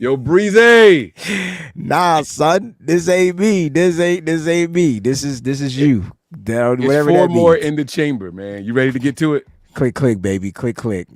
Yo, Breezie. Nah, son, this ain't me. This ain't me. This is you. It's Whatever four that more means. in the chamber, man. You ready to get to it? Click, baby. Click.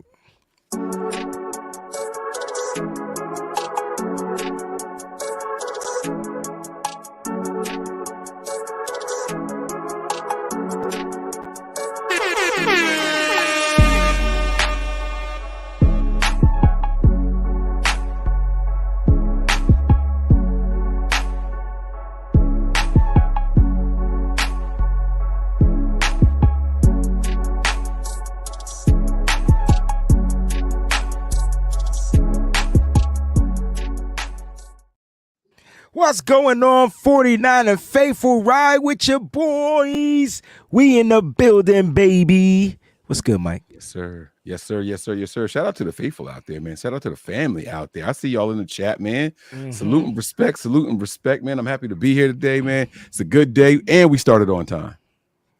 What's going on, 49 and Faithful? Ride with your boys. We in the building, baby. What's good, Mike? Yes, sir. Shout out to the faithful out there, man. Shout out to the family out there. I see y'all in the chat, man. Salute and respect, man. I'm happy to be here today, man. It's a good day, and we started on time.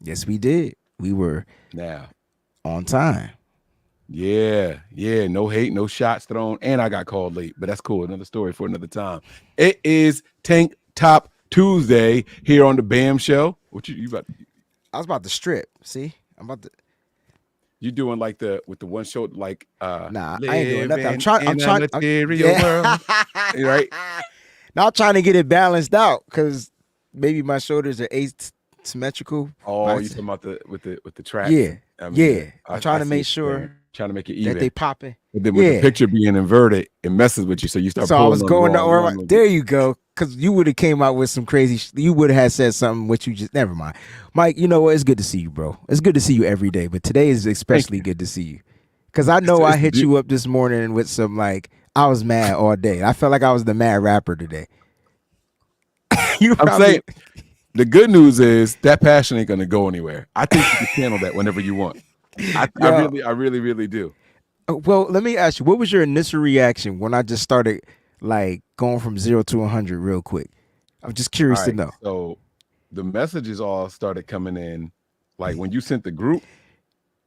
Yes, we did. We were on time. Yeah. No hate, no shots thrown, and I got called late, but that's cool. Another story for another time. It is Tank Top Tuesday here on the B.A.M show. What you about? I was about to strip. See, I'm about to. You doing like with the one show like Nah, I ain't doing nothing. I'm trying. World. Right? Now I'm trying to get it balanced out because maybe my shoulders are asymmetrical. Oh, you talking about with the track? Yeah, I'm trying to make sure. Trying to make it even. That they popping. But then with the picture being inverted, it messes with you. So you start. So I was going to there you go. Because you would have came out with some crazy. You would have had said something which you just never mind. Mike, you know what? It's good to see you, bro. It's good to see you every day, but today is especially good to see you. Because I know I hit you up this morning with some I was mad all day. I felt like I was the mad rapper today. I'm saying the good news is that passion ain't gonna go anywhere. I think you can channel that whenever you want. I really do. Well, let me ask you, what was your initial reaction when I just started going from 0 to 100 real quick? I'm just curious to know. So the messages all started coming in, when you sent the group,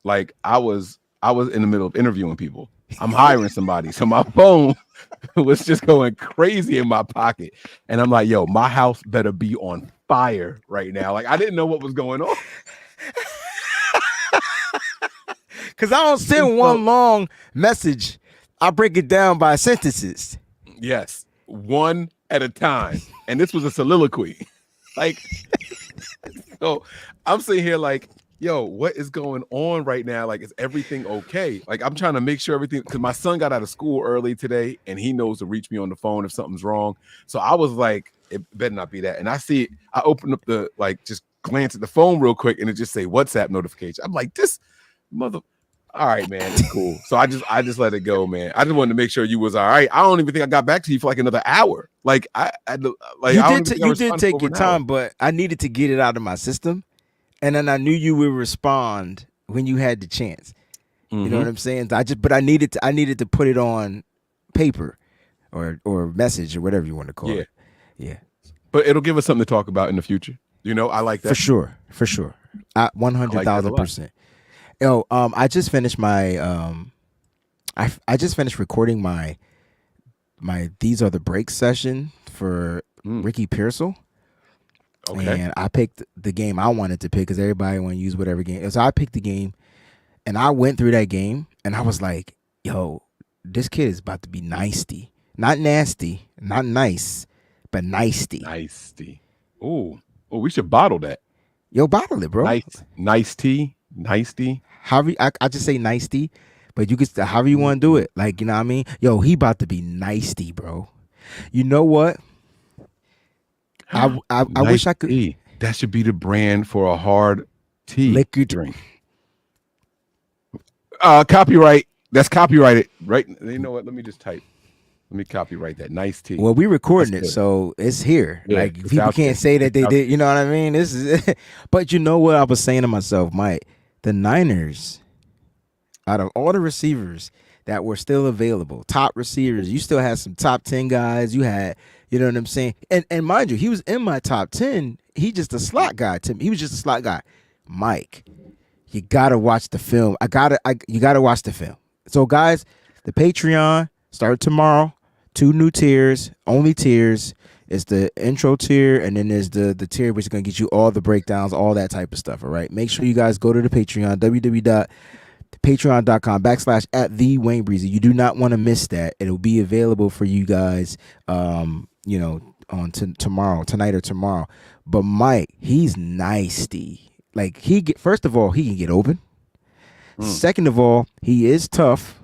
I was in the middle of interviewing people. I'm hiring somebody, so my phone was just going crazy in my pocket, and I'm like, "Yo, my house better be on fire right now!" I didn't know what was going on. Because I don't send one long message. I break it down by sentences. Yes, one at a time. And this was a soliloquy. So I'm sitting here yo, what is going on right now? Is everything okay? I'm trying to make sure everything, because my son got out of school early today and he knows to reach me on the phone if something's wrong. So I was like, it better not be that. And I see it, I open up the, just glance at the phone real quick and it just say WhatsApp notification. I'm like, this mother. All right, man, it's cool. So I just let it go, man. I just wanted to make sure you was all right. I don't even think I got back to you for another hour. You did take your time, but I needed to get it out of my system, and then I knew you would respond when you had the chance. You know what I'm saying? But I needed to put it on paper, or message or whatever you want to call it. Yeah. But it'll give us something to talk about in the future. I like that for sure. 100,000%. Yo, I just finished my I just finished recording my These Are the Breaks session for Ricky Pearsall. Okay. And I picked the game I wanted to pick because everybody want to use whatever game. So I picked the game and I went through that game and I was like, yo, this kid is about to be nicey. Not nasty, not nice, but nicey. Nicey. Oh, we should bottle that. Yo, bottle it, bro. Nice tea. Nicey. However, I just say nicey, but you can however you want to do it. You know what I mean? Yo, he about to be nicey, bro. You know what? I wish I could. Tea. That should be the brand for a hard tea liquid drink. Copyright. That's copyrighted, right? You know what? Let me just type. Let me copyright that. Nice tea. Well, we recording it, so it's here. Yeah, people can't say that they did. You know what I mean? This is. But you know what I was saying to myself, Mike? The Niners, out of all the receivers that were still available, top receivers, you still had some top 10 guys. You had, you know what I'm saying? And mind you, he was in my top 10. He just a slot guy to me. He was just a slot guy. Mike, you gotta watch the film. You gotta watch the film. So guys, the Patreon started tomorrow. 2 new tiers, only tiers. It's the intro tier, and then there's the tier which is going to get you all the breakdowns, all that type of stuff, all right? Make sure you guys go to the Patreon, www.patreon.com/@the WayneBreezie. You do not want to miss that. It'll be available for you guys, on tonight or tomorrow. But Mike, he's nasty. Like, first of all, he can get open. Second of all, he is tough.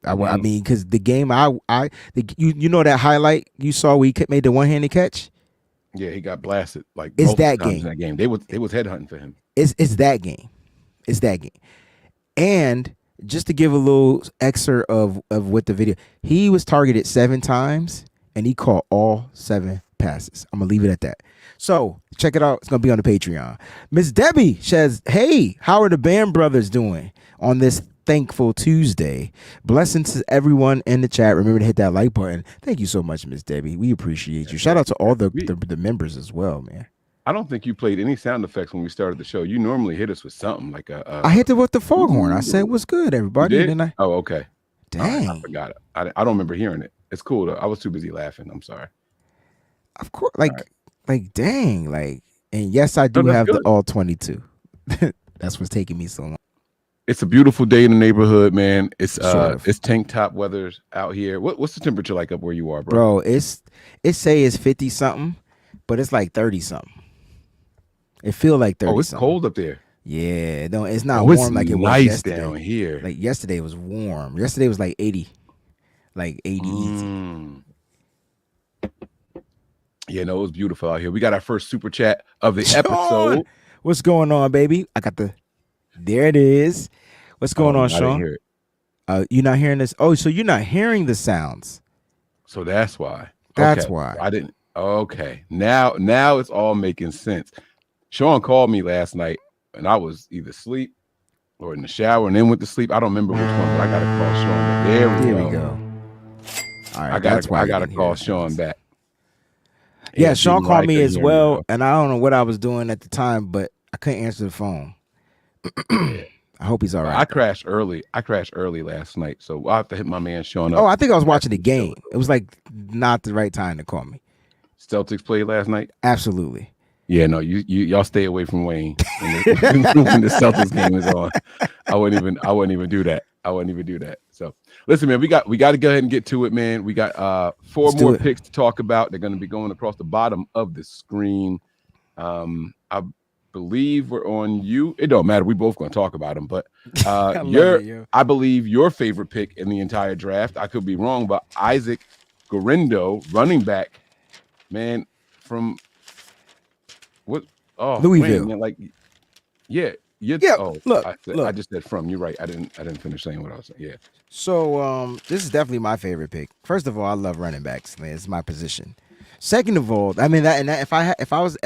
I mean, because the game, you know that highlight you saw where he made the one-handed catch? Yeah, he got blasted like it's multiple that times game. in that game. They was headhunting for him. It's that game. It's that game. And just to give a little excerpt of what the video, he was targeted 7 times and he caught all 7 passes. I'm gonna leave it at that. So check it out. It's gonna be on the Patreon. Miss Debbie says, "Hey, how are the B.A.M brothers doing on this Thankful Tuesday? Blessings to everyone in the chat. Remember to hit that like button." Thank you so much, Miss Debbie. We appreciate you. Shout out to all the members as well, man. I don't think you played any sound effects when we started the show. You normally hit us with something like I hit it with the foghorn. I said, "What's good, everybody?" Didn't I? Oh, okay. Dang, I forgot it. I don't remember hearing it. It's cool though. I was too busy laughing. I'm sorry. Of course, dang, and yes, I do have the all 22. That's what's taking me so long. It's a beautiful day in the neighborhood, man. It's it's tank top weather out here. What's the temperature like up where you are, bro? It say it's 50 something, but it's like 30 something. It feel like 30. Oh, it's cold up there. Yeah, no, it's not warm like it was yesterday. Down here. Like yesterday was warm. Yesterday was like 80, easy. Yeah, no, it was beautiful out here. We got our first super chat of the episode. What's going on, baby? I got there it is. What's going on, Sean? I didn't hear it. You're not hearing this? Oh, so you're not hearing the sounds. So that's why. That's why. I didn't. Okay. Now it's all making sense. Sean called me last night and I was either asleep or in the shower and then went to sleep. I don't remember which one, but I got to call Sean. There we go. All right. I got to call Sean back. Yeah, Sean called me as well, and I don't know what I was doing at the time, but I couldn't answer the phone. I hope he's all right. I crashed early last night, so I'll have to hit my man Sean up. Oh, I think I was watching the game. It was like not the right time to call me. Celtics played last night? Absolutely. Yeah, no, y'all stay away from Wayne when the Celtics game is on. I wouldn't even do that. So listen, man, we got to go ahead and get to it, man. We got 4 more picks to talk about. They're going to be going across the bottom of the screen. I believe we're on you. It don't matter. We both going to talk about them, but I believe your favorite pick in the entire draft. I could be wrong, but Isaac Guerendo, running back, man, from what? Oh, Louisville. Man, yeah. Oh, look, I just said from. You're right. I didn't finish saying what I was saying. Yeah. So this is definitely my favorite pick. First of all, I love running backs. Man, it's my position. Second of all, I mean if I was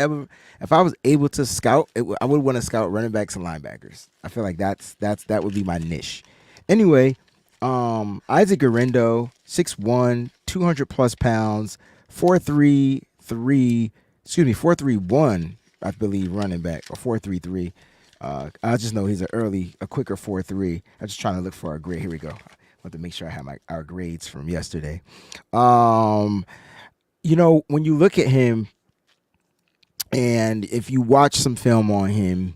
able to scout, I would want to scout running backs and linebackers. I feel like that would be my niche. Anyway, Isaac Guerendo, 6'1", 200 plus pounds, 4.31, I believe, running back, or 4.33. I just know he's a quicker 4.3. I'm just trying to look for our grade. Here we go. I want to make sure I have our grades from yesterday. When you look at him, and if you watch some film on him,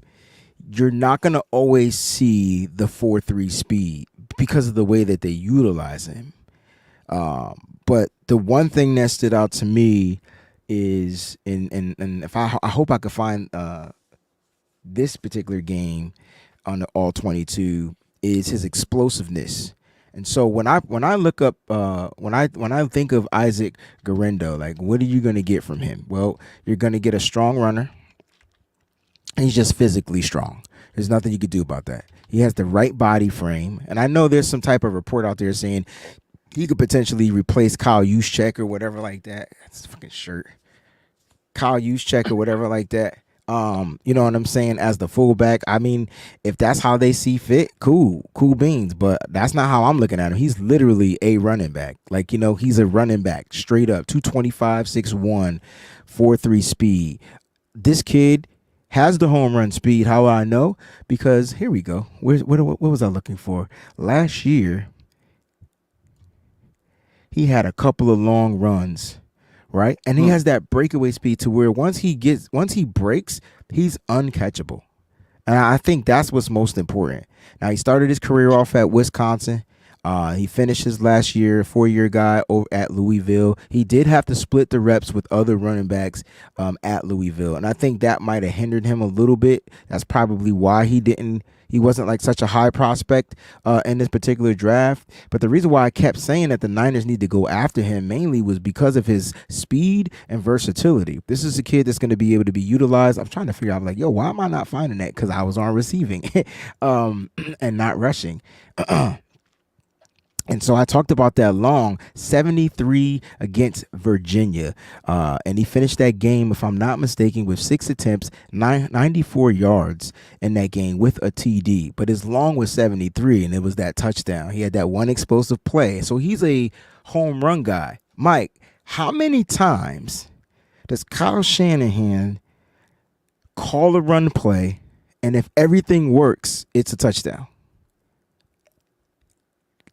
you're not going to always see the 4.3 speed because of the way that they utilize him. But the one thing that stood out to me is, and if I hope I could find this particular game on the all 22, is his explosiveness. And so when I look up when I think of Isaac Guerendo, like, what are you going to get from him? Well, you're going to get a strong runner. He's just physically strong. There's nothing you could do about that. He has the right body frame, and I know there's some type of report out there saying he could potentially replace Kyle Juszczyk or whatever like that. That's a fucking shirt. Kyle Juszczyk or whatever like that. You know what I'm saying, as the fullback. I mean, if that's how they see fit, cool beans, but that's not how I'm looking at him. He's literally a running back. Like, he's a running back straight up, 225, 6'1", 4.3 speed. This kid has the home run speed. How I know? Because here we go. What was I looking for? Last year, he had a couple of long runs, right? And he has that breakaway speed to where once he breaks, he's uncatchable. And I think that's what's most important. Now, he started his career off at Wisconsin. He finished his last year, 4-year guy over at Louisville. He did have to split the reps with other running backs at Louisville, and I think that might have hindered him a little bit. That's probably why he wasn't like such a high prospect in this particular draft. But the reason why I kept saying that the Niners need to go after him mainly was because of his speed and versatility. This is a kid that's going to be able to be utilized. I'm trying to figure out, like, yo, why am I not finding that? Because I was on receiving and not rushing. And so I talked about that long 73 against Virginia. And he finished that game, if I'm not mistaken, with 6 attempts, 94 yards in that game with a TD. But his long was 73, and it was that touchdown. He had that one explosive play. So he's a home run guy. Mike, how many times does Kyle Shanahan call a run play, and if everything works, it's a touchdown?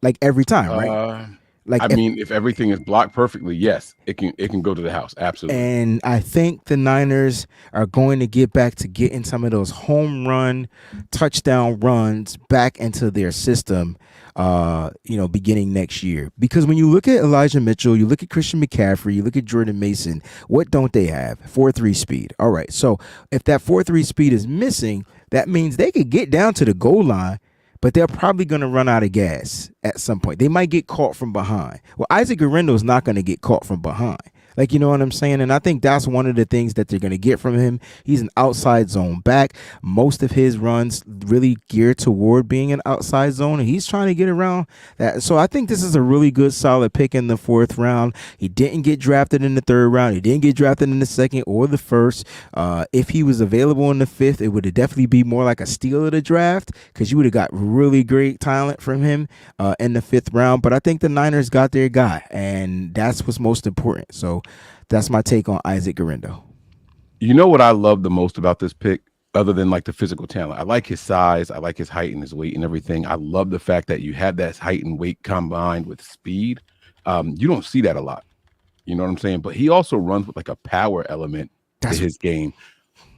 Like every time, right? Like, I mean, if everything is blocked perfectly, yes, it can go to the house, absolutely. And I think the Niners are going to get back to getting some of those home run, touchdown runs back into their system, beginning next year. Because when you look at Elijah Mitchell, you look at Christian McCaffrey, you look at Jordan Mason, what don't they have? 4.3 speed. All right, so if that 4.3 speed is missing, that means they could get down to the goal line, but they're probably going to run out of gas at some point. They might get caught from behind. Well, Isaac Guerrero is not going to get caught from behind. Like, you know what I'm saying? And I think that's one of the things that they're going to get from him. He's an outside zone back. Most of his runs really geared toward being an outside zone, and he's trying to get around that. So I think this is a really good, solid pick in the 4th round. He didn't get drafted in the 3rd round. He didn't get drafted in the 2nd or the 1st. If he was available in the 5th, it would definitely be more like a steal of the draft because you would have got really great talent from him in the 5th round. But I think the Niners got their guy, and that's what's most important. So that's my take on Isaac Guerrero. You know what I love the most about this pick, other than like the physical talent? I like his size. I like his height and his weight and everything. I love the fact that you had that height and weight combined with speed. You don't see that a lot. You know what I'm saying? But he also runs with like a power element to his game.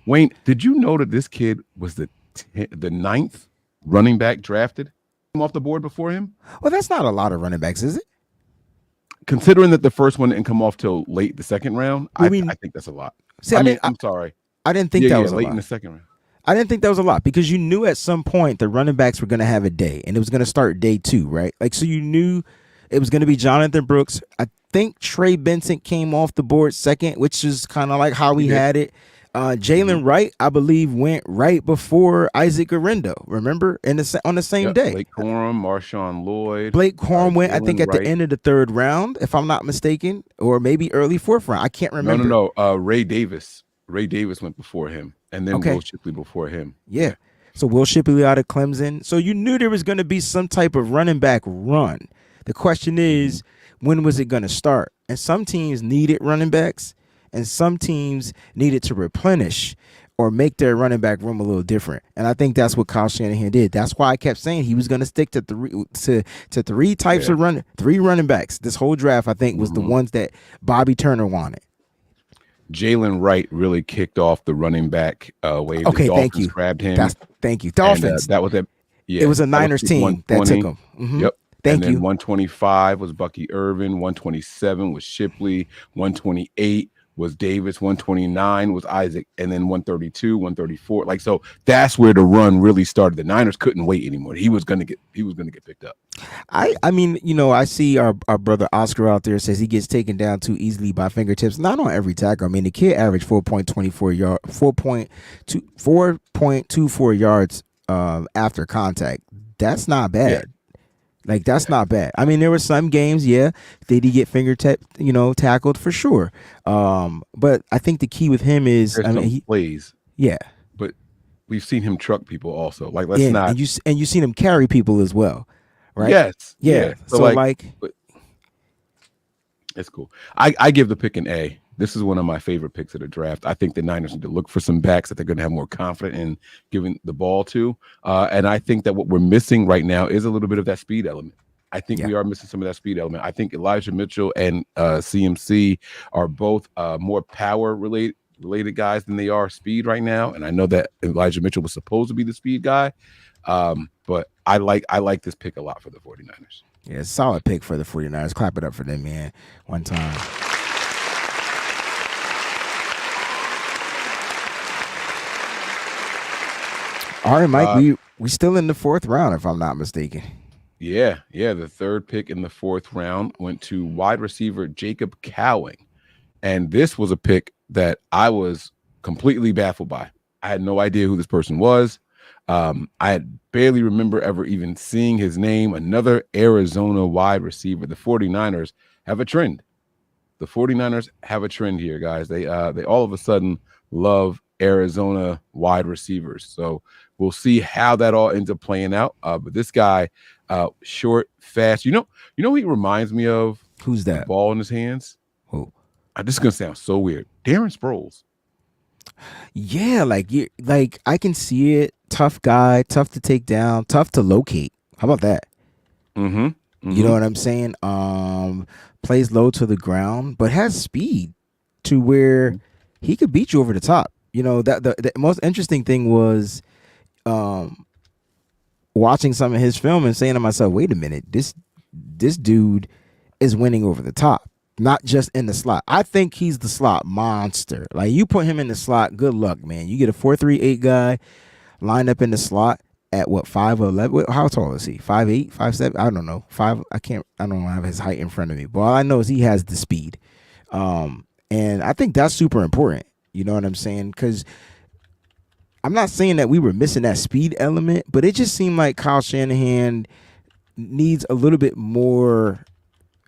Wayne, did you know that this kid was the 9th running back drafted off the board before him? Well, that's not a lot of running backs, is it? Considering that the first one didn't come off till late the 2nd round, I think that's a lot. See, I'm sorry. I didn't think that was late a lot. In the 2nd round. I didn't think that was a lot because you knew at some point the running backs were going to have a day, and it was going to start day 2, right? Like, so you knew it was going to be Jonathan Brooks. I think Trey Benson came off the board 2nd, which is kind of like how we had it. Jalen Wright, I believe, went right before Isaac Guerrero. Remember, on the same day. Blake Corum, Marshawn Lloyd. Blake Corum went, I think, at the end of the 3rd round, if I'm not mistaken, or maybe early 4th round. I can't remember. No. Ray Davis. Ray Davis went before him, and then Will Shipley before him. Yeah. So Will Shipley out of Clemson. So you knew there was going to be some type of running back run. The question is, when was it going to start? And some teams needed running backs, and some teams needed to replenish or make their running back room a little different. And I think that's what Kyle Shanahan did. That's why I kept saying he was going to stick to three types of three running backs. This whole draft, I think, was the ones that Bobby Turner wanted. Jalen Wright really kicked off the running back wave. Okay, the thank you. Grabbed him. Thank you. Dolphins. That was it. Yeah, it was a Niners team that took him. Mm-hmm. Yep. Thank you. 125 was Bucky Irvin. 127 was Shipley. 128 was Davis. 129 was Isaac. And then 132, 134. Like, so that's where the run really started. The Niners couldn't wait anymore. He was gonna get picked up. I mean, I see our brother Oscar out there says he gets taken down too easily by fingertips. Not on every tackle. I mean, the kid averaged 4.24 yards after contact. That's not bad. Yeah. Like, that's not bad. I mean, there were some games, they did get tackled for sure. But I think the key with him is, he plays. Yeah. But we've seen him truck people also. Like, let's not. And you've seen him carry people as well, right? Yes. Yeah. So it's cool. I give the pick an A. This is one of my favorite picks of the draft. I think the Niners need to look for some backs that they're going to have more confidence in giving the ball to. And I think that what we're missing right now is a little bit of that speed element. I think Yeah. we are missing some of that speed element. I think Elijah Mitchell and CMC are both more power related guys than they are speed right now. And I know that Elijah Mitchell was supposed to be the speed guy. But I like this pick a lot for the 49ers. Yeah, it's a solid pick for the 49ers. Clap it up for them, man. One time. All right, Mike, we still in the 4th round, if I'm not mistaken. Yeah. The 3rd pick in the 4th round went to wide receiver Jacob Cowing. And this was a pick that I was completely baffled by. I had no idea who this person was. I barely remember ever even seeing his name. Another Arizona wide receiver. The 49ers have a trend. The 49ers have a trend here, guys. They all of a sudden love Arizona wide receivers. So we'll see how that all ends up playing out. But this guy, short, fast. You know who he reminds me of? Who's that? Ball in his hands. Who? This is gonna sound so weird. Darren Sproles. Yeah, like I can see it. Tough guy, tough to take down, tough to locate. How about that? You know what I'm saying? Plays low to the ground, but has speed to where he could beat you over the top. You know, that the most interesting thing was watching some of his film and saying to myself, wait a minute, this dude is winning over the top, not just in the slot. I think he's the slot monster. Like, you put him in the slot, good luck, man. You get a 4-3-8 guy lined up in the slot at what, 5'11"? How tall is he? 5'8", 5'7"? I don't know. I don't have his height in front of me. But all I know is he has the speed. And I think that's super important. You know what I'm saying? Because I'm not saying that we were missing that speed element, but it just seemed like Kyle Shanahan needs a little bit more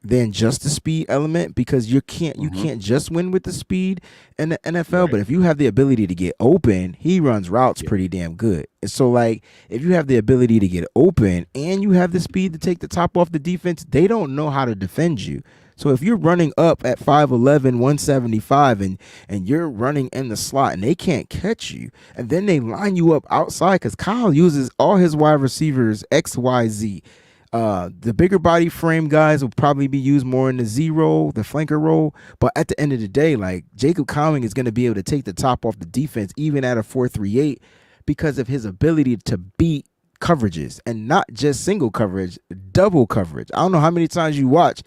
than just the speed element, because you can't just win with the speed in the NFL. Right. But if you have the ability to get open, he runs routes pretty damn good. And so, like, if you have the ability to get open and you have the speed to take the top off the defense, they don't know how to defend you. So if you're running up at 5'11", 175, and you're running in the slot and they can't catch you, and then they line you up outside, because Kyle uses all his wide receivers X, Y, Z. The bigger body frame guys will probably be used more in the Z role, the flanker role. But at the end of the day, like, Jacob Cowing is going to be able to take the top off the defense, even at a 4-3-8, because of his ability to beat coverages, and not just single coverage, double coverage. I don't know how many times you watch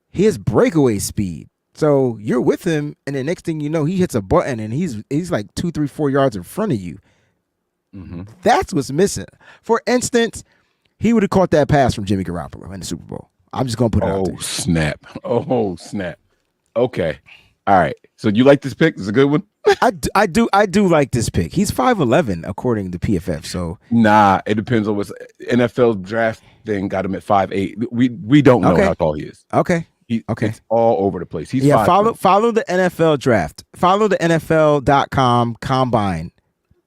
his breakaway speed. So you're with him, and the next thing you know, he hits a button and he's like 2, 3, 4 yards in front of you. That's what's missing. For instance, he would have caught that pass from Jimmy Garoppolo in the Super Bowl. I'm just gonna put it out there. Oh snap! Okay, all right. So you like this pick? It's a good one. I do like this pick. He's 5'11" according to PFF. So nah, it depends on what's NFL draft thing. Got him at 5'8". We don't know how tall he is. Okay. It's all over the place. He's follow the NFL draft. Follow the NFL.com combine.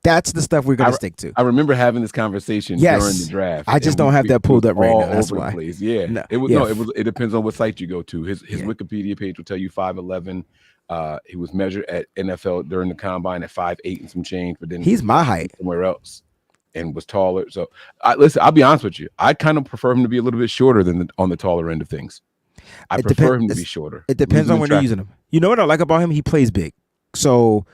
That's the stuff we're going to stick to. I remember having this conversation during the draft. I just don't have that pulled up right now. That's why. Yeah. It depends on what site you go to. His Wikipedia page will tell you 5'11". He was measured at NFL during the combine at 5'8" and some change, but then he's my height somewhere else and was taller. So listen, I'll be honest with you. I kind of prefer him to be a little bit shorter than on the taller end of things. I prefer him to be shorter. It depends on when you're using him. You know what I like about him? He plays big. So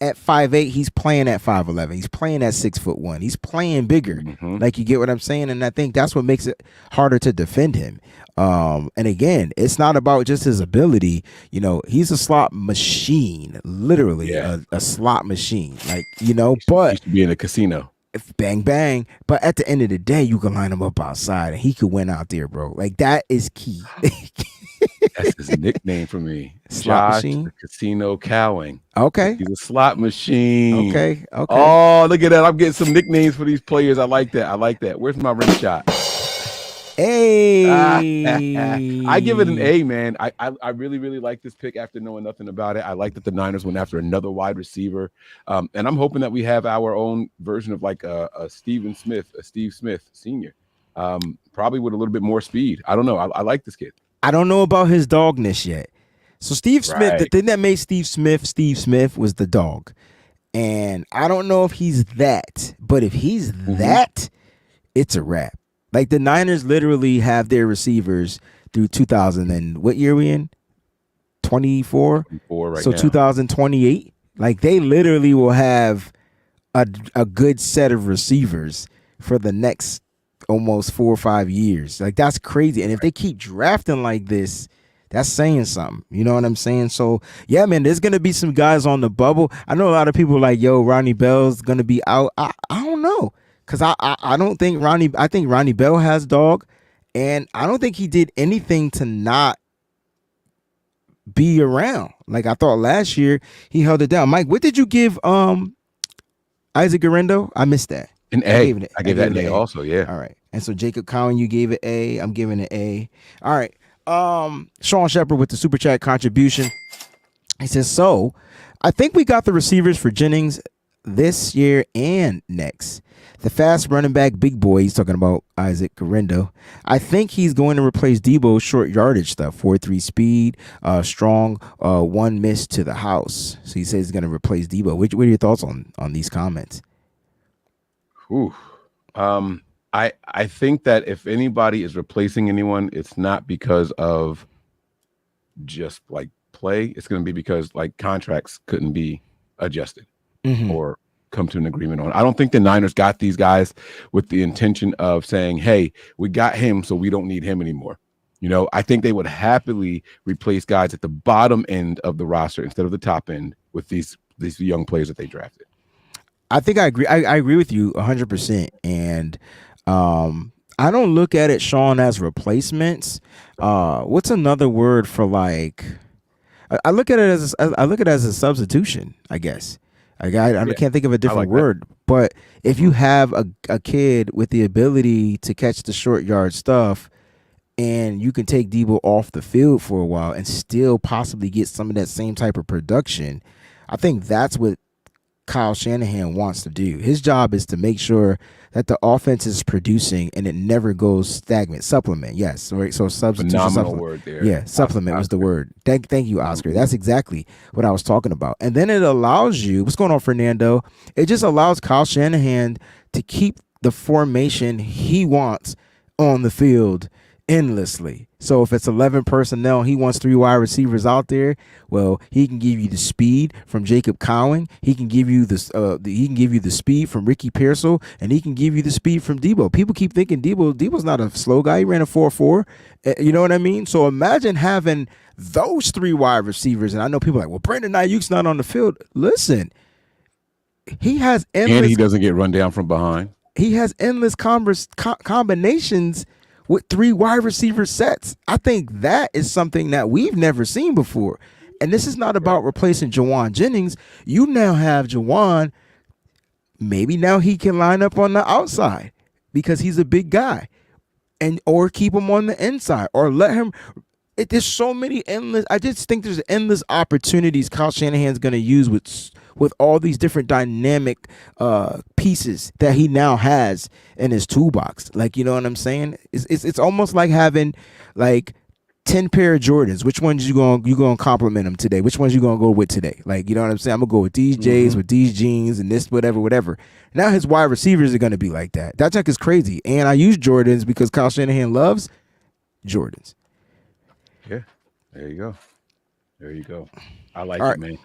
at 5'8", he's playing at 5'11". He's playing at 6'1". He's playing bigger. Like, you get what I'm saying? And I think that's what makes it harder to defend him. And again, it's not about just his ability. You know, he's a slot machine, literally a slot machine. Like, you know, but used to be in a casino. Bang, bang. But at the end of the day, you can line him up outside and he could win out there, bro. Like, that is key. That's his nickname for me. Slot Josh machine? The Casino Cowing. Okay. He's a slot machine. Okay. Oh, look at that. I'm getting some nicknames for these players. I like that. Where's my rim shot? Hey. I give it an A, man. I really, really like this pick after knowing nothing about it. I like that the Niners went after another wide receiver. And I'm hoping that we have our own version of like a Steve Smith Sr. Probably with a little bit more speed. I don't know. I like this kid. I don't know about his dogness yet. So Steve Smith, the thing that made Steve Smith was the dog. And I don't know if he's that, but if he's that, it's a wrap. Like the Niners literally have their receivers through 2000 and what year we in? 24. 4 right So now. 2028. Like they literally will have a good set of receivers for the next almost 4 or 5 years. Like that's crazy. And if they keep drafting like this, that's saying something. You know what I'm saying? So yeah, man, there's gonna be some guys on the bubble. I know a lot of people are like, yo, Ronnie Bell's gonna be out. I don't know. Cause I don't think I think Ronnie Bell has dog. And I don't think he did anything to not be around. Like I thought last year he held it down. Mike, what did you give Isaac Garendo? I missed that. An A. I gave that an A also, yeah. All right. And so Jacob Cowan, you gave it A. I'm giving it A. All right. Sean Shepard with the super chat contribution. He says, so I think we got the receivers for Jennings this year and next. The fast running back big boy, he's talking about Isaac Garendo. I think he's going to replace Debo's short yardage stuff. 4.3 speed, strong, one miss to the house. So he says he's going to replace Debo. What are your thoughts on these comments? Ooh. I think that if anybody is replacing anyone, it's not because of just like play. It's going to be because like contracts couldn't be adjusted or come to an agreement on. I don't think the Niners got these guys with the intention of saying, hey, we got him, so we don't need him anymore. You know, I think they would happily replace guys at the bottom end of the roster instead of the top end with these young players that they drafted. I think I agree. I agree with you 100%. And I don't look at it, Sean, as replacements. What's another word for like? I look at it as a substitution, I guess. I can't think of a different word. But if you have a kid with the ability to catch the short yard stuff, and you can take Debo off the field for a while and still possibly get some of that same type of production, I think that's what Kyle Shanahan wants to do. His job is to make sure that the offense is producing and it never goes stagnant. Supplement, yes. Right. So substitution. Phenomenal word there. Yeah, supplement was the word. Thank you, Oscar. That's exactly what I was talking about. And then it allows you, what's going on, Fernando? It just allows Kyle Shanahan to keep the formation he wants on the field endlessly. So if it's 11 personnel, he wants 3 wide receivers out there. Well, he can give you the speed from Jacob Cowan. He can give you this. He can give you the speed from Ricky Pearsall, and he can give you the speed from Debo. People keep thinking Debo's not a slow guy. He ran a 4.4. You know what I mean? So imagine having those 3 wide receivers. And I know people are like, well, Brandon Ayuk's not on the field. Listen, he has endless. And he doesn't get run down from behind. He has endless combinations with 3 wide receiver sets. I think that is something that we've never seen before. And this is not about replacing Jawan Jennings. You now have Jawan. Maybe now he can line up on the outside because he's a big guy, and or keep him on the inside or let him. There's so many endless. I just think there's endless opportunities Kyle Shanahan's going to use with all these different dynamic pieces that he now has in his toolbox. Like, you know what I'm saying? It's almost like having like 10 pair of Jordans. Which ones you gonna compliment them today? Which ones you gonna go with today? Like, you know what I'm saying? I'm gonna go with these J's, with these jeans, and this whatever. Now his wide receivers are gonna be like that. That check is crazy. And I use Jordans because Kyle Shanahan loves Jordans. Yeah, there you go. I like it, man.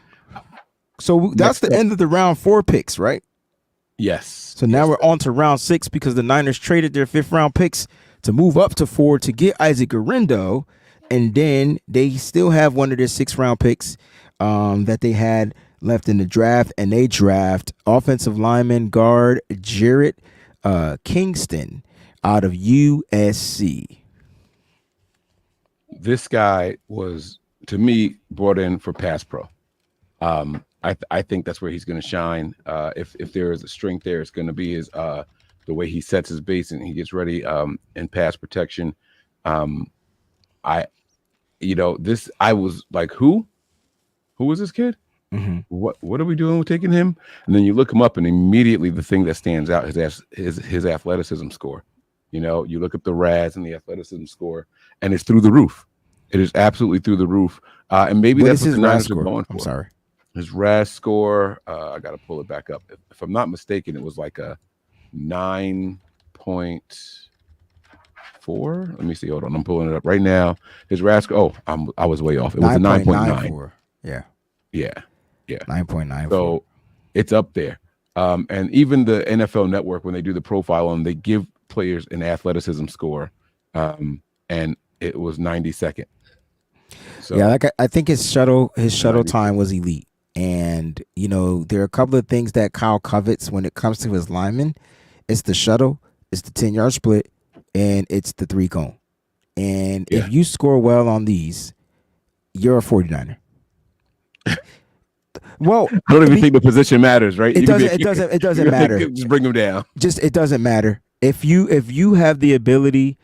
So that's the end of the round 4 picks, right? Yes. So now we're on to round 6 because the Niners traded their 5th round picks to move up to 4 to get Isaac Garendo, and then they still have one of their 6th round picks that they had left in the draft, and they draft offensive lineman guard Jarrett Kingston out of USC. This guy was, to me, brought in for pass pro. I think that's where he's going to shine. If there is a strength there, it's going to be his the way he sets his base and he gets ready in pass protection. I was like, who was this kid? Mm-hmm. What are we doing with taking him? And then you look him up, and immediately the thing that stands out is his athleticism score. You know, you look at the RAS and the athleticism score, and it's through the roof. It is absolutely through the roof. And maybe that's what the Niners are going for. I'm sorry. His RAS score, I got to pull it back up. If I'm not mistaken, it was like a 9 point. 9.4. Let me see. Hold on. I'm pulling it up right now. His RAS. Oh, I was way off. It was a 9.9. Yeah. Yeah. 9.94. So it's up there. And even the NFL Network, when they do the profile on, they give players an athleticism score, and it was 92nd. So yeah, like I think his shuttle time was elite. And, you know, there are a couple of things that Kyle covets when it comes to his linemen. It's the shuttle, it's the 10-yard split, and it's the 3-cone. And if you score well on these, you're a 49er. Well, I don't even think the position matters, right? It doesn't matter. Just bring them down. It doesn't matter. If you have the ability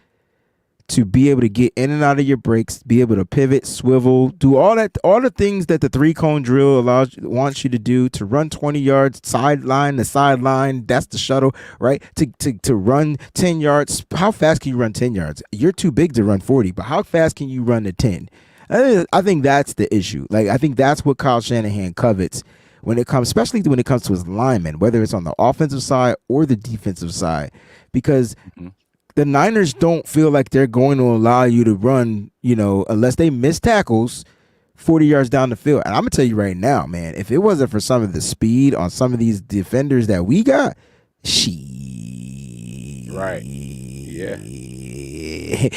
to be able to get in and out of your breaks, be able to pivot, swivel, do all the things that the 3-cone drill wants you to do, to run 20 yards sideline to sideline, that's the shuttle, right? To run 10 yards. How fast can you run 10 yards? You're too big to run 40, but how fast can you run to 10? I think that's the issue. Like, I think that's what Kyle Shanahan covets especially when it comes to his linemen, whether it's on the offensive side or the defensive side, because the Niners don't feel like they're going to allow you to run, you know, unless they miss tackles 40 yards down the field. And I'm going to tell you right now, man, if it wasn't for some of the speed on some of these defenders that we got, right. Yeah.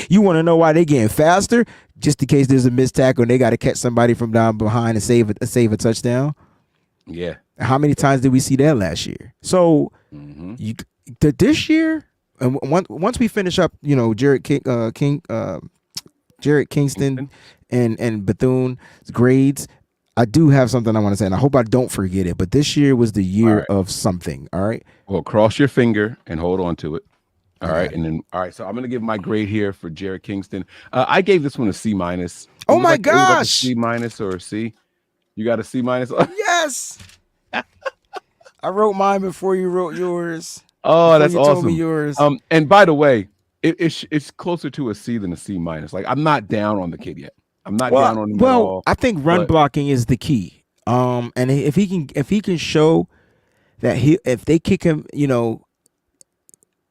You want to know why they getting faster? Just in case there's a missed tackle and they got to catch somebody from down behind and save a touchdown. Yeah. How many times did we see that last year? So this year, and once we finish up, you know, Jarrett Kingston and Bethune's grades, I do have something I want to say, and I hope I don't forget it. But this year was the year of something. All right. Well, cross your finger and hold on to it. All right. And then, all right. So I'm going to give my grade here for Jarrett Kingston. I gave this one a C-. Oh my gosh. Like C- or a C. You got a C-? Yes. I wrote mine before you wrote yours. Oh, that's awesome. Told me yours. And by the way, it's closer to a C than a C-. Like, I'm not down on the kid yet. I'm not down on him at all. I think run blocking is the key. And if he can show that if they kick him, you know,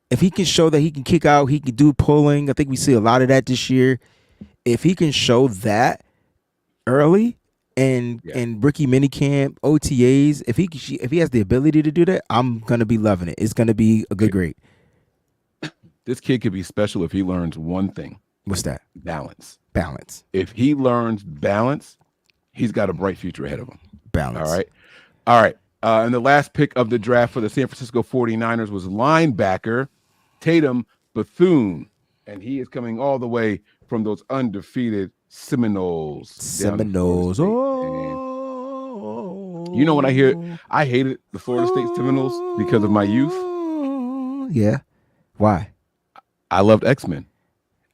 if he can show that he can kick out, he can do pulling. I think we see a lot of that this year. If he can show that early and rookie minicamp, OTAs, if he has the ability to do that, I'm gonna be loving it. It's gonna be a good grade. This kid could be special if he learns one thing. What's that? Balance. If he learns balance, he's got a bright future ahead of him. Balance. All right. And the last pick of the draft for the San Francisco 49ers was linebacker Tatum Bethune. And he is coming all the way from those undefeated Seminoles. Oh. You know, when I hated the Florida State Seminoles because of my youth. Yeah. Why? I loved X-Men.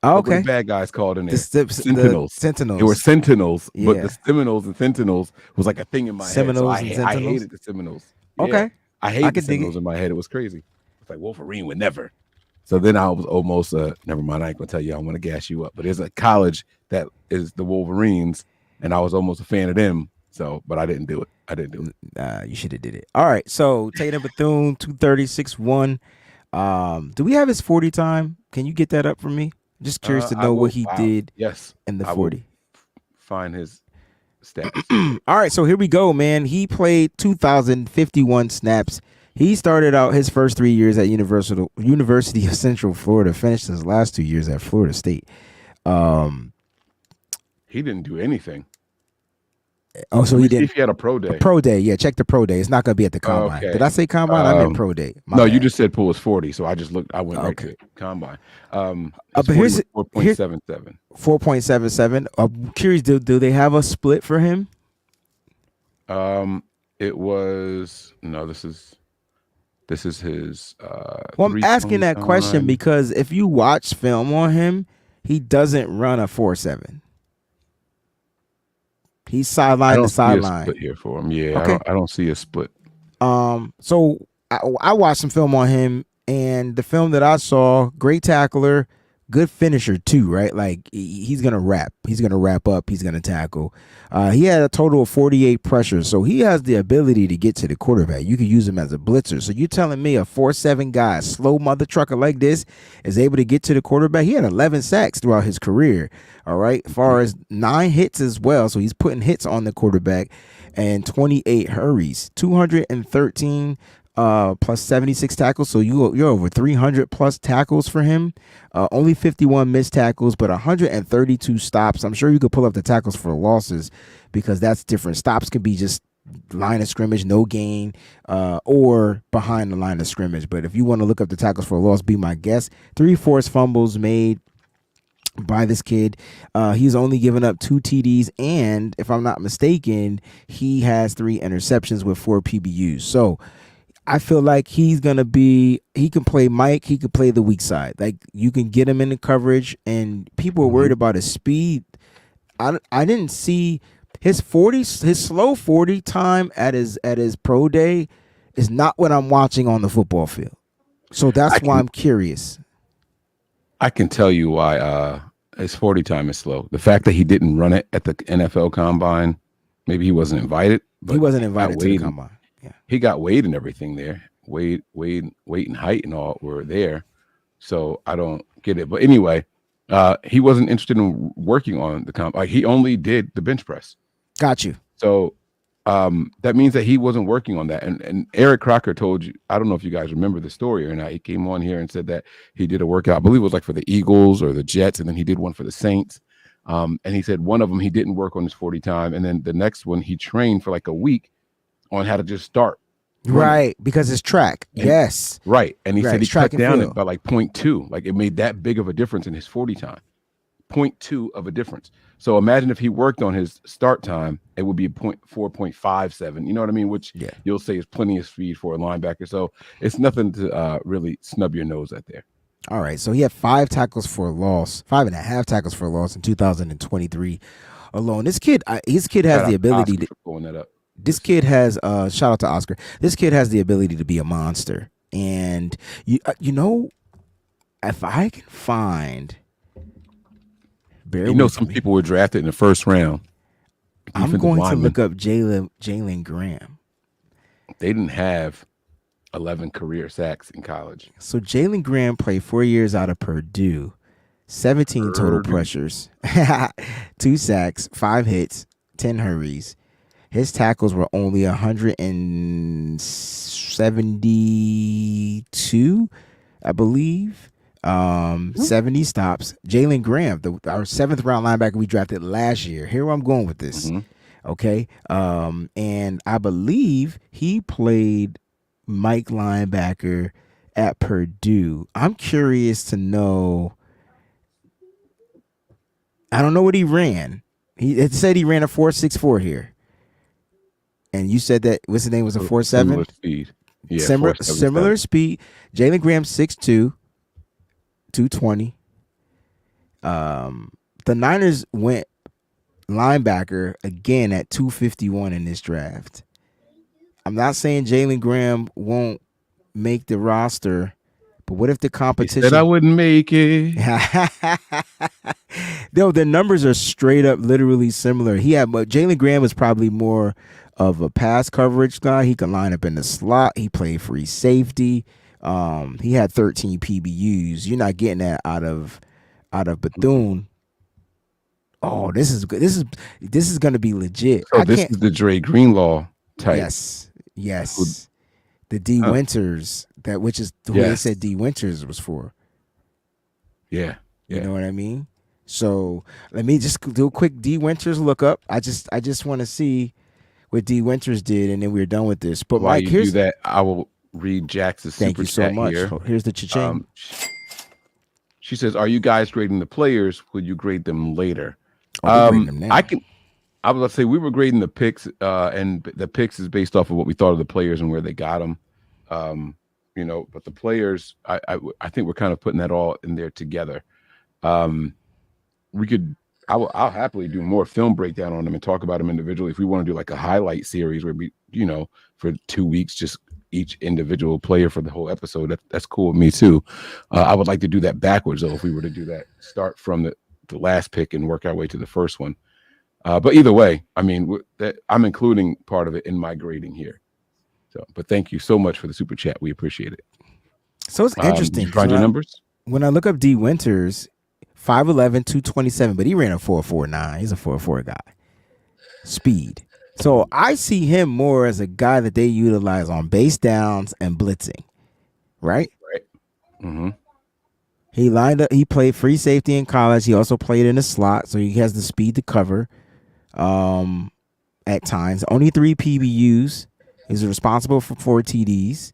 Oh, okay. What the bad guys called in there? Sentinels. They were Sentinels, but the Seminoles and Sentinels was like a thing in my head. So I hated the Seminoles. Okay. I hated the Seminoles in my head. It was crazy. It's like Wolverine would never. So then I was almost, never mind, I ain't going to tell you, I want to gas you up. But there's a college that is the Wolverines, and I was almost a fan of them. So, but I didn't do it. You should have did it. All right. So Tatum Bethune, 236-1. Do we have his 40 time? Can you get that up for me? Just curious to know what he did in the 40. Find his stats. All right, so here we go, man. He played 2,051 snaps. He started out his first 3 years at University of Central Florida, finished his last 2 years at Florida State. He didn't do anything. Oh, so he did. If he had a pro day. Pro day, yeah. Check the pro day. It's not gonna be at the combine. Okay. Did I say combine? I meant pro day. No, you just said pool was 40, so I just looked. I went right to combine. But here's 4.77. 4.77. I'm curious. Do they have a split for him? It was This is his. Well, I'm asking that question because if you watch film on him, he doesn't run a 4.7. He's sideline to sideline. Split here for him. Yeah, okay. I don't see a split. So I watched some film on him, and the film that I saw, great tackler, good finisher too, right? Like he's gonna wrap. He's gonna wrap up. He's gonna tackle. He had a total of 48 pressures, so he has the ability to get to the quarterback. You can use him as a blitzer. So you're telling me a 4.7 guy, slow mother trucker like this, is able to get to the quarterback? He had 11 sacks throughout his career. All right, as far as 9 hits as well. So he's putting hits on the quarterback, and 28 hurries, 213 plus 76 tackles. So you're over 300 plus tackles for him. Only 51 missed tackles, but 132 stops. I'm sure you could pull up the tackles for losses because that's different. Stops can be just line of scrimmage, no gain, or behind the line of scrimmage. But if you want to look up the tackles for a loss, be my guest. 3 forced fumbles made by this kid. He's only given up 2 TDs, and if I'm not mistaken, he has 3 interceptions with 4 PBUs. So I feel like he can play Mike, he could play the weak side. Like you can get him in the coverage, and people are worried about his speed. I didn't see his slow 40 time at his pro day is not what I'm watching on the football field. So that's why I'm curious. I can tell you why his 40 time is slow. The fact that he didn't run it at the NFL Combine, maybe he wasn't invited. But he wasn't invited to the Combine. Yeah. He got weight and everything there. Weight and height and all were there. So I don't get it. But anyway, he wasn't interested in working on the Combine. Like he only did the bench press. Got you. So that means that he wasn't working on that. And Eric Crocker told you, I don't know if you guys remember the story or not. He came on here and said that he did a workout. I believe it was like for the Eagles or the Jets, and then he did one for the Saints. And he said one of them he didn't work on his 40 time, and then the next one he trained for like a week on how to just start. Right, because it's track. Yes. Right. And he said he cut down it by like 0.2. Like it made that big of a difference in his 40 time. 0.2 of a difference. So imagine if he worked on his start time, it would be 4.57. You know what I mean? Which you'll say is plenty of speed for a linebacker. So it's nothing to really snub your nose at there. All right. So he had 5 tackles for a loss, 5.5 tackles for a loss in 2023 alone. This kid has the ability to pulling that up. This kid has shout out to Oscar. This kid has the ability to be a monster. And you know, if I can find some people were drafted in the first round. I'm going to look up Jalen Graham. They didn't have 11 career sacks in college. So Jalen Graham played 4 years out of Purdue, 17 total pressures, 2 sacks, 5 hits, 10 hurries. His tackles were only 172, I believe. 70 stops. Jalen Graham, our 7th round linebacker we drafted last year. Here I'm going with this. Okay. And I believe he played Mike linebacker at Purdue. I'm curious to know. I don't know what he ran. It said he ran a 4.64 here. And you said that what's his name was a 4.7? Similar speed. Yeah, similar speed. Jalen Graham 6'2", 220. The Niners went linebacker again at 251 in this draft. I'm not saying Jalen Graham won't make the roster, but what if the competition? He said I wouldn't make it. No, the numbers are straight up, literally similar. But Jalen Graham was probably more of a pass coverage guy. He could line up in the slot. He played free safety. He had 13 PBUs. You're not getting that out of Bethune. Oh, this is good. This is going to be legit. So this is the Dre Greenlaw type. Yes. The D Winters, which is who they said D Winters was for. Yeah. You know what I mean? So let me just do a quick D Winters look up. I just want to see what D Winters did, and then we're done with this. But while Mike, you do that, I will read Jax's super chat. Thank you so much. Here. Here's the cha-ching. She says, "Are you guys grading the players? Will you grade them later?" Them now. I was going to say we were grading the picks, and the picks is based off of what we thought of the players and where they got them. But the players, I think we're kind of putting that all in there together. I'll happily do more film breakdown on them and talk about them individually. If we want to do like a highlight series where we, for 2 weeks, just each individual player for the whole episode, that's cool with me too. I would like to do that backwards though. If we were to do that, start from the last pick and work our way to the first one. But either way, I mean, I'm including part of it in my grading here. So, but thank you so much for the super chat. We appreciate it. So it's interesting. Did you find your numbers? When I look up D Winters, 5'11", 227, but he ran a 4.49. He's a 4.4 guy. Speed. So I see him more as a guy that they utilize on base downs and blitzing. Right? Right. Mm-hmm. He lined up. He played free safety in college. He also played in the slot, so he has the speed to cover. At times, only 3 PBUs. He's responsible for 4 TDs.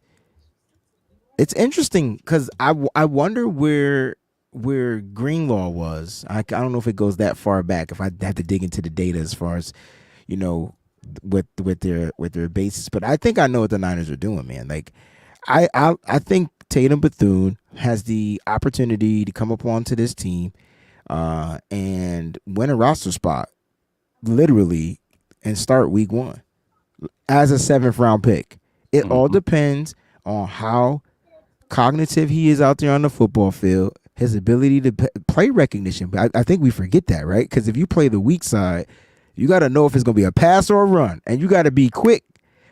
It's interesting because I wonder where Greenlaw was. I don't know if it goes that far back. If I have to dig into the data as far as, you know, with their bases, but I think I know what the Niners are doing, man. Like, I think Tatum Bethune has the opportunity to come up onto this team, and win a roster spot, literally, and start week 1 as a 7th round pick. It all depends on how cognitive he is out there on the football field, his ability to play recognition. But I think we forget that, right? Because if you play the weak side, you got to know if it's going to be a pass or a run, and you got to be quick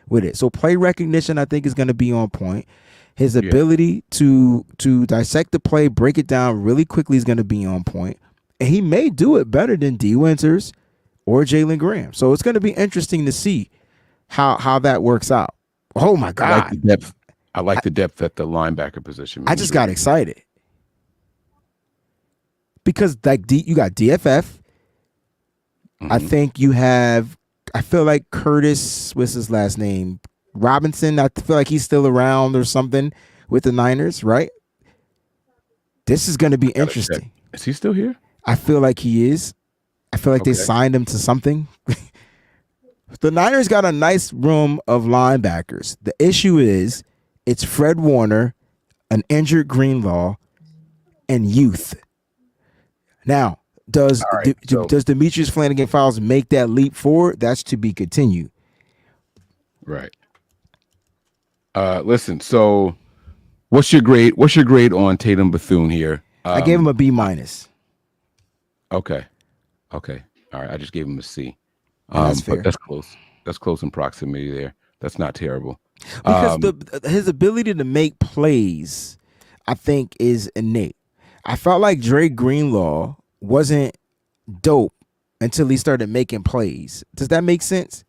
with it. So play recognition, I think, is going to be on point. His ability to dissect the play, break it down really quickly is going to be on point. And he may do it better than D. Winters or Jalen Graham. So it's going to be interesting to see how that works out. Oh, my God. I like the depth. I like the depth at the linebacker position. I just got excited. Because like you got DFF. I think you have, I feel like Curtis, what's his last name? Robinson. I feel like he's still around or something with the Niners, right? This is going to be interesting. Is he still here? I feel like he is. I feel like they signed him to something. The Niners got a nice room of linebackers. The issue is it's Fred Warner, an injured Greenlaw, and youth. Now, does Demetrius Flanagan-Fowles make that leap forward? That's to be continued. Right. Listen, so what's your grade? What's your grade on Tatum Bethune here? I gave him a B-. Okay. All right. I just gave him a C. That's fair. But that's close. That's close in proximity there. That's not terrible. Because his ability to make plays, I think, is innate. I felt like Dre Greenlaw wasn't dope until he started making plays. Does that make sense?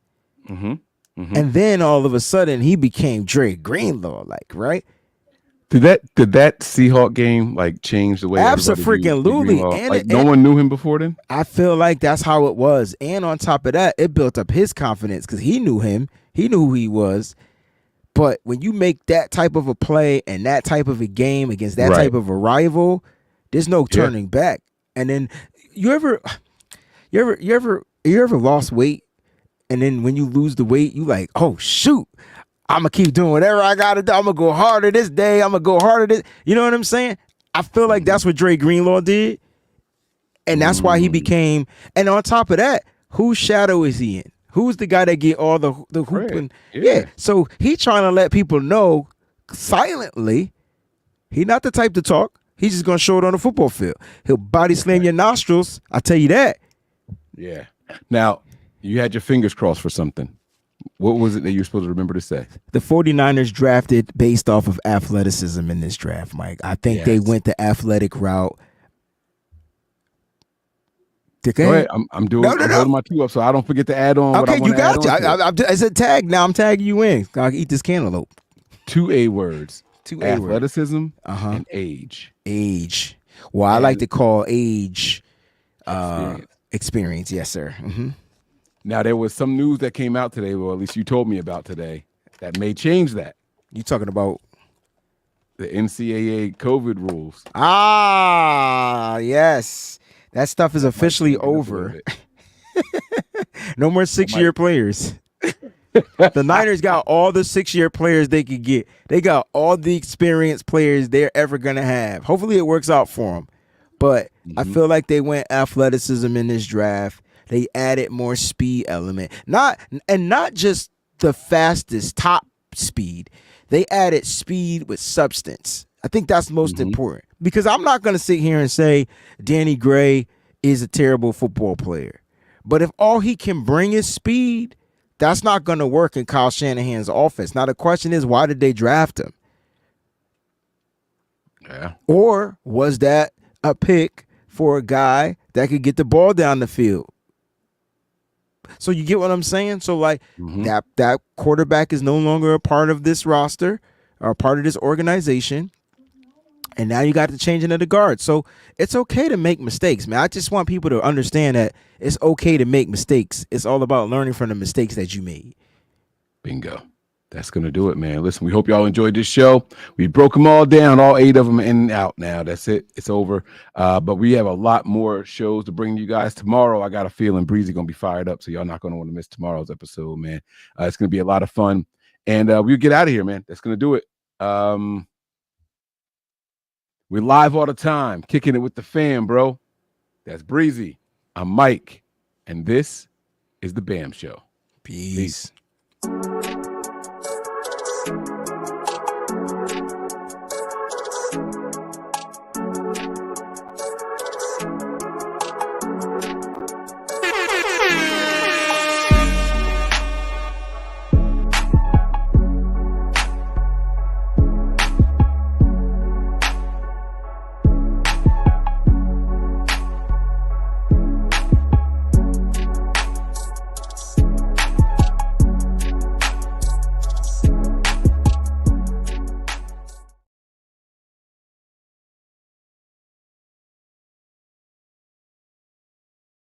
And then all of a sudden he became Dre Greenlaw, like, right? Did that Seahawk game like change the way? Absolutely. And like no one knew him before then. I feel like that's how it was. And on top of that, it built up his confidence because he knew him. He knew who he was. But when you make that type of a play and that type of a game against that type of a rival, there's no turning back. And then you ever lost weight, and then when you lose the weight, you like, oh shoot, I'm gonna keep doing whatever I gotta do. I'm gonna go harder this day. I'm gonna go harder this. You know what I'm saying? I feel like that's what Dre Greenlaw did, and that's why he became. And on top of that, whose shadow is he in? Who's the guy that get all the hooping? Yeah. So he trying to let people know silently, he not the type to talk. He's just gonna show it on the football field. He'll body slam your nostrils. I tell you that. Yeah. Now you had your fingers crossed for something. What was it that you were supposed to remember to say? The 49ers drafted based off of athleticism in this draft, Mike. I think they went the athletic route. Go ahead. I'm holding my two up so I don't forget to add on. Okay, you got you. I said tag. Now I'm tagging you in. I'll eat this cantaloupe. 2 A words. 2 A words. Athleticism and age. Age. Well, I like to call age experience. Yes, sir. Now, there was some news that came out today, or at least you told me about today, that may change that. You talking about the NCAA COVID rules? Ah, yes. That stuff is officially over. No more 6-year players. The Niners got all the 6-year players they could get. They got all the experienced players they're ever going to have. Hopefully it works out for them. But I feel like they went athleticism in this draft. They added more speed element. Not just the fastest top speed. They added speed with substance. I think that's most important, because I'm not going to sit here and say Danny Gray is a terrible football player. But if all he can bring is speed, that's not going to work in Kyle Shanahan's offense. Now, the question is, why did they draft him? Yeah. Or was that a pick for a guy that could get the ball down the field? So you get what I'm saying? So like that quarterback is no longer a part of this roster or a part of this organization. And now you got the changing of the guard. So it's okay to make mistakes, man. I just want people to understand that it's okay to make mistakes. It's all about learning from the mistakes that you made. Bingo. That's going to do it, man. Listen, we hope y'all enjoyed this show. We broke them all down, all 8 of them in and out now. That's it. It's over. But we have a lot more shows to bring you guys tomorrow. I got a feeling Breezie going to be fired up, so y'all not going to want to miss tomorrow's episode, man. It's going to be a lot of fun. And we'll get out of here, man. That's going to do it. We're live all the time, kicking it with the fam, bro. That's Breezie. I'm Mike. And this is the B.A.M Show. Peace. Thank you.